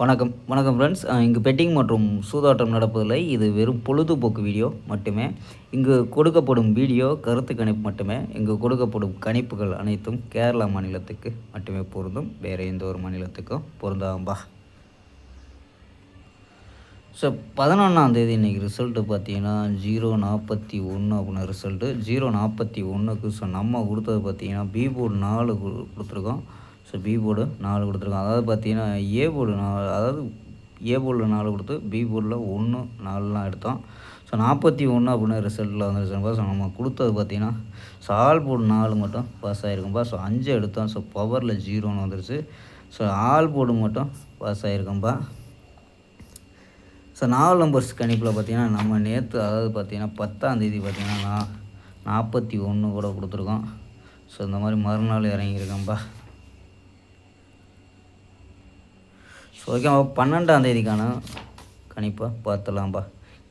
வணக்கம் ஃப்ரெண்ட்ஸ். இங்கு பெட்டிங் மற்றும் சூதாட்டம் நடப்பதில்லை. இது வெறும் பொழுதுபோக்கு வீடியோ மட்டுமே. இங்கு கொடுக்கப்படும் வீடியோ கருத்து கணிப்பு மட்டுமே. இங்கு கொடுக்கப்படும் கணிப்புகள் அனைத்தும் கேரளா மாநிலத்துக்கு மட்டுமே பொருந்தும். வேறு எந்த ஒரு மாநிலத்துக்கும் பொருந்தாம்பா. ஸோ 11ஆந்தேதி இன்றைக்கி ரிசல்ட்டு பார்த்தீங்கன்னா 041 அப்படின்னு ரிசல்ட்டு 041க்கு. ஸோ நம்ம கொடுத்தது பார்த்தீங்கன்னா பி போர்டு 4 கொடுத்துருக்கோம். ஸோ பி போர்டு 4 கொடுத்துருக்கோம். அதாவது பார்த்தீங்கன்னா ஏ போர்டு 4, அதாவது ஏ போர்டில் 4 கொடுத்து பி போர்டில் 1 4லாம் எடுத்தோம். ஸோ 41 அப்படின்னு ரிசல்ட்டில் வந்துருச்சுப்பா. ஸோ நம்ம கொடுத்தது பார்த்தீங்கன்னா ஸோ ஆல் போர்டு 4 மட்டும் பாஸ் ஆகிருக்கும்பா. ஸோ 5 எடுத்தோம். ஸோ பவரில் 0ன்னு வந்துருச்சு. ஸோ ஆல் போர்டு மட்டும் பாஸ் ஆகிருக்கும்பா. ஸோ 4 நம்பர்ஸ் கணிப்பில் பார்த்தீங்கன்னா நம்ம நேற்று, அதாவது பார்த்தீங்கன்னா 10ஆந்தேதி பார்த்தீங்கன்னா 41 கூட கொடுத்துருக்கோம். ஸோ இந்த மாதிரி மறுநாள் இறங்கியிருக்கேன்ப்பா. ஸோ ஓகேப்பா, 12ஆந்தேதிக்கான கணிப்பை பார்த்துலாம்ப்பா.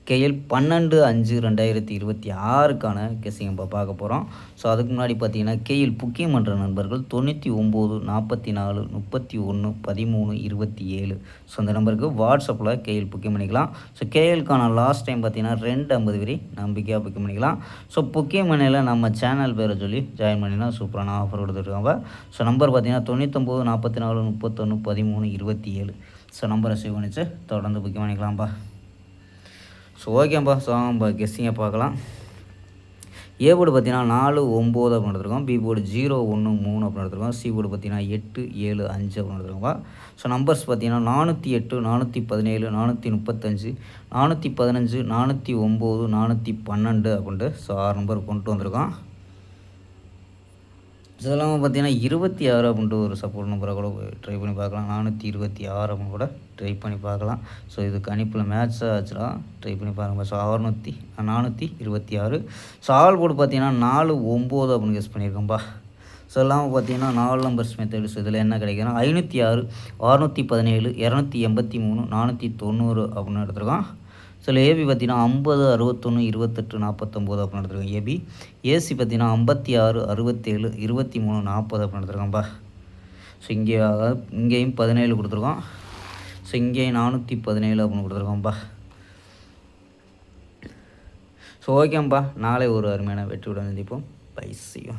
கேஎல் 12/5/2026க்கான கெஸ்ஸிங்கப்பா பார்க்க போகிறோம். ஸோ அதுக்கு முன்னாடி பார்த்தீங்கன்னா கேஎல் புக்கிங் பண்ணுற நண்பர்கள் 99 44 31 13 27. ஸோ அந்த நம்பருக்கு வாட்ஸ்அப்பில் கேஎல் புக்கிங் பண்ணிக்கலாம். ஸோ கேஎல்க்கான லாஸ்ட் டைம் பார்த்தீங்கன்னா 250 வரை நம்பிக்கையாக புக்கிங் பண்ணிக்கலாம். ஸோ புக்கிங் பண்ணியில் நம்ம சேனல் பேரை சொல்லி ஜாயின் பண்ணினா சூப்பரான ஆஃபர் கொடுத்துருக்காங்க. ஸோ நம்பர் பார்த்தீங்கன்னா 99 44 31 13 27. ஸோ நம்பரை சேவ் பண்ணிச்சு தொடர்ந்து புக்கிங் பண்ணிக்கலாம்ப்பா. ஸோ ஓகேப்பா. ஸோ நம்ம கெஸ்ஸிங்கை பார்க்கலாம். ஏ போர்டு பார்த்தீங்கன்னா 4 9 அப்படின்னு எடுத்துருக்கோம். பி போர்டு 0 1 3 அப்படின்னு எடுத்துருக்கோம். சி போர்டு பார்த்தீங்கன்னா 8 7 5 அப்படின்னு எடுத்துருக்கோங்க. ஸோ நம்பர்ஸ் பார்த்தீங்கன்னா 408 417 435 415 409 412 அப்படின்ட்டு ஸோ 6 நம்பர் கொண்டு வந்திருக்கோம். ஸோ இதெல்லாம் பார்த்தீங்கன்னா 26 அப்படின்ட்டு ஒரு சப்போர்ட் நம்பரை கூட ட்ரை பண்ணி பார்க்கலாம். 426 அப்படின்னு கூட ட்ரை பண்ணி பார்க்கலாம். ஸோ இது கணிப்பில் மேட்ச் ஆச்சுன்னா ட்ரை பண்ணி பாருங்கள். ஸோ 426. ஸோ ஆல் போர்டு பார்த்தீங்கன்னா 4 9 அப்படின்னு கெஸ் பண்ணியிருக்கோம்ப்பா. ஸோ எல்லாம் பார்த்தீங்கன்னா 4 நம்பர்ஸ் மெத்தட். ஸோ இதில் என்ன கிடைக்குன்னா 506 617 283 490 அப்படின்னு எடுத்துருக்கோம். ஸோ ஏபி பார்த்தீங்கன்னா 50 61 28 49 அப்படின்னு எடுத்துருக்கோம் ஏபி. ஏசி பார்த்தீங்கன்னா 56 67 23 40 அப்படின்னு எடுத்துருக்கோம்ப்பா. ஸோ இங்கே அதாவது இங்கேயும் 17 கொடுத்துருக்கோம். ஸோ இங்கேயும் 417 அப்படின்னு கொடுத்துருக்கோம்ப்பா. ஸோ ஓகேம்ப்பா, நாளை ஒரு அருமையான வெற்றியுடன் சந்திப்போம். Bye, see you.